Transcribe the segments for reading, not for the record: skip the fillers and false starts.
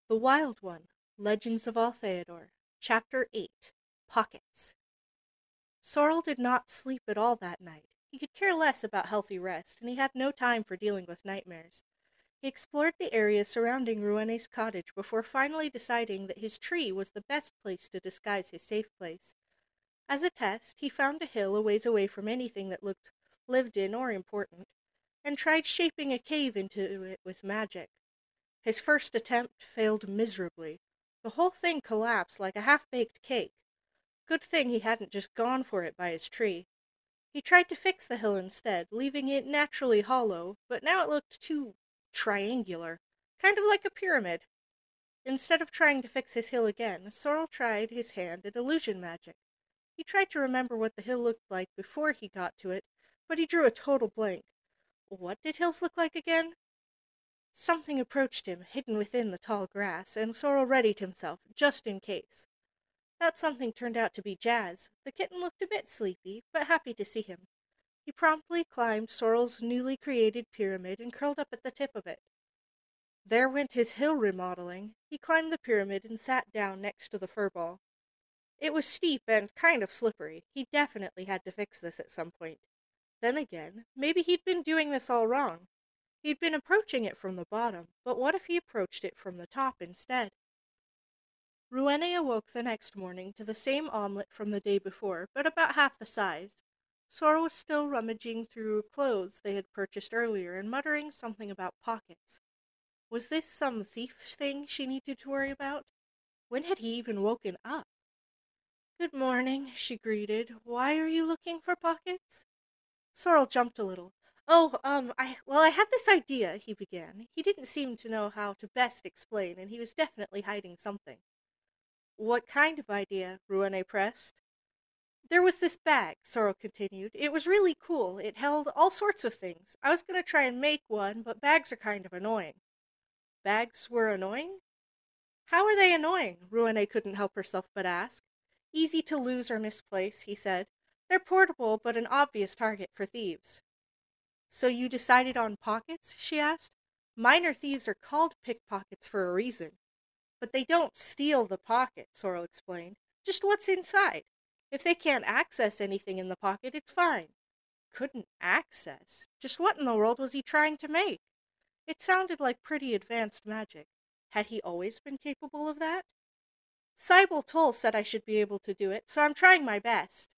The Wild One, Legends of Altheodore, Chapter 8, Pockets. Sorrel did not sleep at all that night. He could care less about healthy rest, and he had no time for dealing with nightmares. He explored the area surrounding Rouene's cottage before finally deciding that his tree was the best place to disguise his safe place. As a test, he found a hill a ways away from anything that looked lived in or important, and tried shaping a cave into it with magic. His first attempt failed miserably. The whole thing collapsed like a half-baked cake. Good thing he hadn't just gone for it by his tree. He tried to fix the hill instead, leaving it naturally hollow, but now it looked too triangular, kind of like a pyramid. Instead of trying to fix his hill again, Sorrel tried his hand at illusion magic. He tried to remember what the hill looked like before he got to it, but he drew a total blank. What did hills look like again? Something approached him, hidden within the tall grass, and Sorrel readied himself, just in case. That something turned out to be Jazz. The kitten looked a bit sleepy, but happy to see him. He promptly climbed Sorrel's newly created pyramid and curled up at the tip of it. There went his hill remodeling. He climbed the pyramid and sat down next to the furball. It was steep and kind of slippery. He definitely had to fix this at some point. Then again, maybe he'd been doing this all wrong. He'd been approaching it from the bottom, but what if he approached it from the top instead? Rouene awoke the next morning to the same omelette from the day before, but about half the size. Sorrel was still rummaging through clothes they had purchased earlier and muttering something about pockets. Was this some thief thing she needed to worry about? When had he even woken up? "Good morning," she greeted. "Why are you looking for pockets?" Sorrel jumped a little. I had this idea," he began. He didn't seem to know how to best explain, and he was definitely hiding something. "What kind of idea?" Rouene pressed. "There was this bag," Sorrel continued. "It was really cool. It held all sorts of things. I was going to try and make one, but bags are kind of annoying." "Bags were annoying?" "How are they annoying?" Rouene couldn't help herself but ask. "Easy to lose or misplace," he said. "They're portable, but an obvious target for thieves." "So you decided on pockets?" she asked. "Minor thieves are called pickpockets for a reason." "But they don't steal the pocket," Sorrel explained. "Just what's inside. If they can't access anything in the pocket, it's fine." Couldn't access? Just what in the world was he trying to make? It sounded like pretty advanced magic. Had he always been capable of that? "Cybele Toll said I should be able to do it, so I'm trying my best,"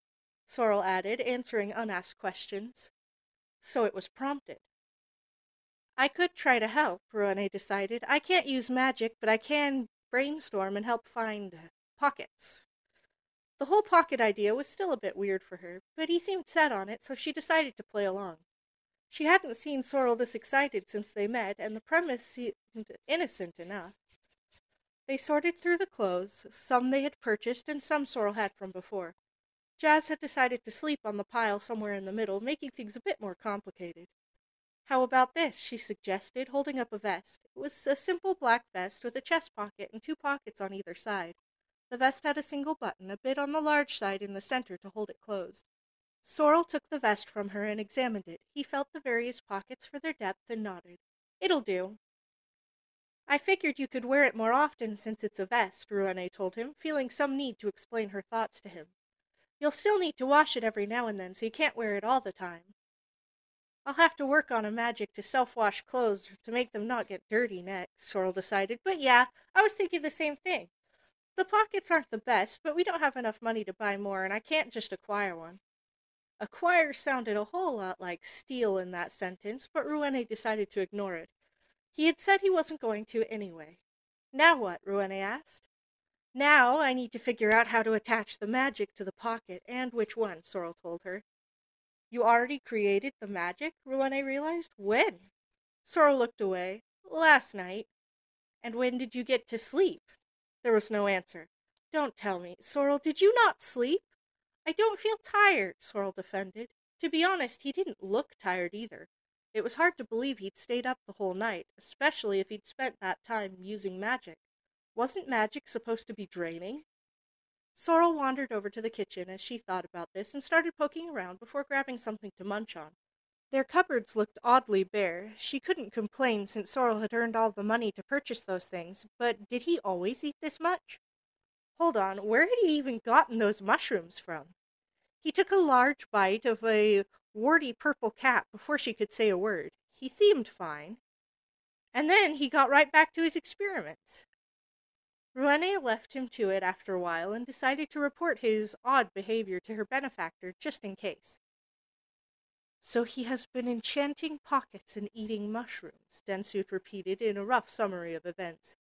Sorrel added, answering unasked questions. So it was prompted. "I could try to help," Rouene decided. "I can't use magic, but I can brainstorm and help find pockets." The whole pocket idea was still a bit weird for her, but he seemed set on it, so she decided to play along. She hadn't seen Sorrel this excited since they met, and the premise seemed innocent enough. They sorted through the clothes, some they had purchased and some Sorrel had from before. Jazz had decided to sleep on the pile somewhere in the middle, making things a bit more complicated. "How about this?" she suggested, holding up a vest. It was a simple black vest with a chest pocket and two pockets on either side. The vest had a single button, a bit on the large side in the center to hold it closed. Sorrel took the vest from her and examined it. He felt the various pockets for their depth and nodded. "It'll do." "I figured you could wear it more often since it's a vest," Rouene told him, feeling some need to explain her thoughts to him. "You'll still need to wash it every now and then, so you can't wear it all the time." "I'll have to work on a magic to self-wash clothes to make them not get dirty next," Sorrel decided. "But yeah, I was thinking the same thing. The pockets aren't the best, but we don't have enough money to buy more, and I can't just acquire one." Acquire sounded a whole lot like steal in that sentence, but Rouene decided to ignore it. He had said he wasn't going to anyway. "Now what?" Rouene asked. "Now I need to figure out how to attach the magic to the pocket, and which one," Sorrel told her. "You already created the magic?" Rouene realized. "When?" Sorrel looked away. "Last night." "And when did you get to sleep?" There was no answer. "Don't tell me. Sorrel, did you not sleep?" "I don't feel tired," Sorrel defended. To be honest, he didn't look tired either. It was hard to believe he'd stayed up the whole night, especially if he'd spent that time using magic. Wasn't magic supposed to be draining? Sorrel wandered over to the kitchen as she thought about this and started poking around before grabbing something to munch on. Their cupboards looked oddly bare. She couldn't complain since Sorrel had earned all the money to purchase those things, but did he always eat this much? Hold on, where had he even gotten those mushrooms from? He took a large bite of a warty purple cap before she could say a word. He seemed fine. And then he got right back to his experiments. Rouene left him to it after a while and decided to report his odd behavior to her benefactor just in case. So he has been enchanting pockets and eating mushrooms, Densooth repeated in a rough summary of events.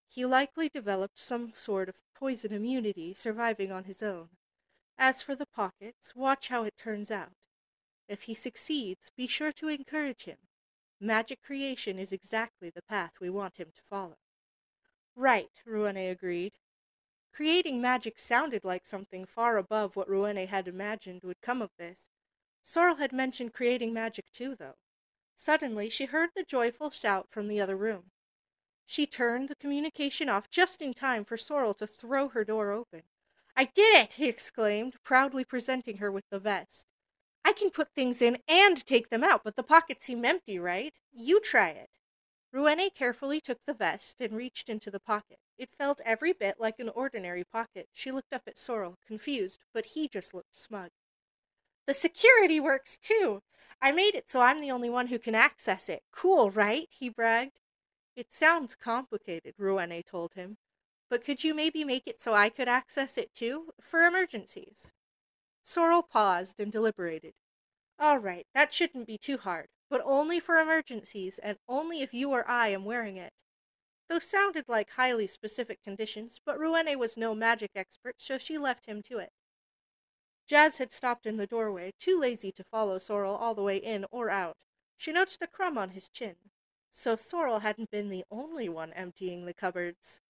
He likely developed some sort of poison immunity, surviving on his own. As for the pockets, watch how it turns out. If he succeeds, be sure to encourage him. Magic creation is exactly the path we want him to follow. Right, Rouene agreed. Creating magic sounded like something far above what Rouene had imagined would come of this. Sorrel had mentioned creating magic too, though. Suddenly, she heard the joyful shout from the other room. She turned the communication off just in time for Sorrel to throw her door open. "I did it!" he exclaimed, proudly presenting her with the vest. "I can put things in and take them out, but the pockets seem empty, right? You try it." Rouene carefully took the vest and reached into the pocket. It felt every bit like an ordinary pocket. She looked up at Sorrel, confused, but he just looked smug. "The security works, too! I made it so I'm the only one who can access it. Cool, right?" he bragged. "It sounds complicated," Rouene told him. "But could you maybe make it so I could access it, too? For emergencies." Sorrel paused and deliberated. "All right, that shouldn't be too hard, but only for emergencies, and only if you or I am wearing it." Those sounded like highly specific conditions, but Rouene was no magic expert, so she left him to it. Jazz had stopped in the doorway, too lazy to follow Sorrel all the way in or out. She noticed a crumb on his chin. So Sorrel hadn't been the only one emptying the cupboards.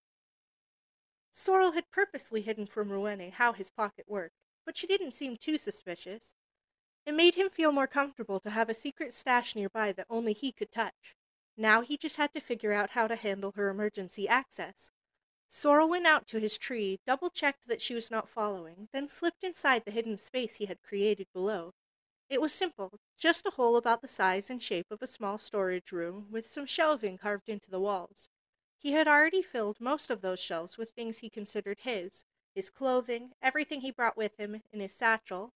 Sorrel had purposely hidden from Rouene how his pocket worked, but she didn't seem too suspicious. It made him feel more comfortable to have a secret stash nearby that only he could touch. Now he just had to figure out how to handle her emergency access. Sorrel went out to his tree, double-checked that she was not following, then slipped inside the hidden space he had created below. It was simple, just a hole about the size and shape of a small storage room, with some shelving carved into the walls. He had already filled most of those shelves with things he considered his clothing, everything he brought with him in his satchel,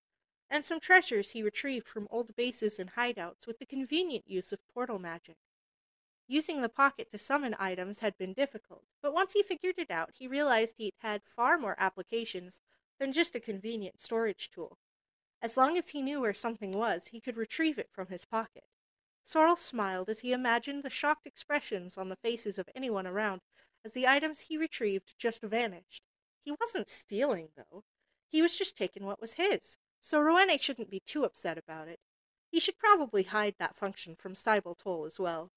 and some treasures he retrieved from old bases and hideouts with the convenient use of portal magic. Using the pocket to summon items had been difficult, but once he figured it out, he realized he'd had far more applications than just a convenient storage tool. As long as he knew where something was, he could retrieve it from his pocket. Sorrel smiled as he imagined the shocked expressions on the faces of anyone around as the items he retrieved just vanished. He wasn't stealing, though. He was just taking what was his, so Rouene shouldn't be too upset about it. He should probably hide that function from Cybele Toll as well.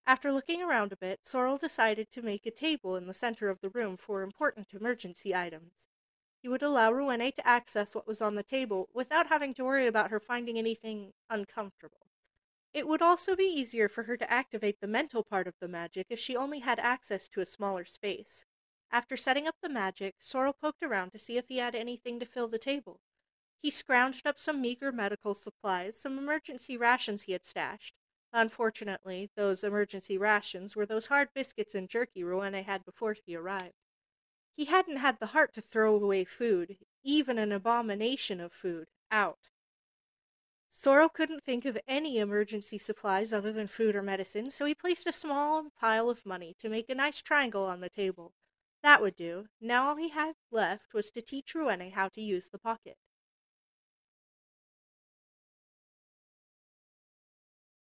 After looking around a bit, Sorrel decided to make a table in the center of the room for important emergency items. He would allow Rouene to access what was on the table without having to worry about her finding anything uncomfortable. It would also be easier for her to activate the mental part of the magic if she only had access to a smaller space. After setting up the magic, Sorrel poked around to see if he had anything to fill the table. He scrounged up some meager medical supplies, some emergency rations he had stashed. Unfortunately, those emergency rations were those hard biscuits and jerky Rouene had before he arrived. He hadn't had the heart to throw away food, even an abomination of food, out. Sorrel couldn't think of any emergency supplies other than food or medicine, so he placed a small pile of money to make a nice triangle on the table. That would do. Now all he had left was to teach Rouene how to use the pocket.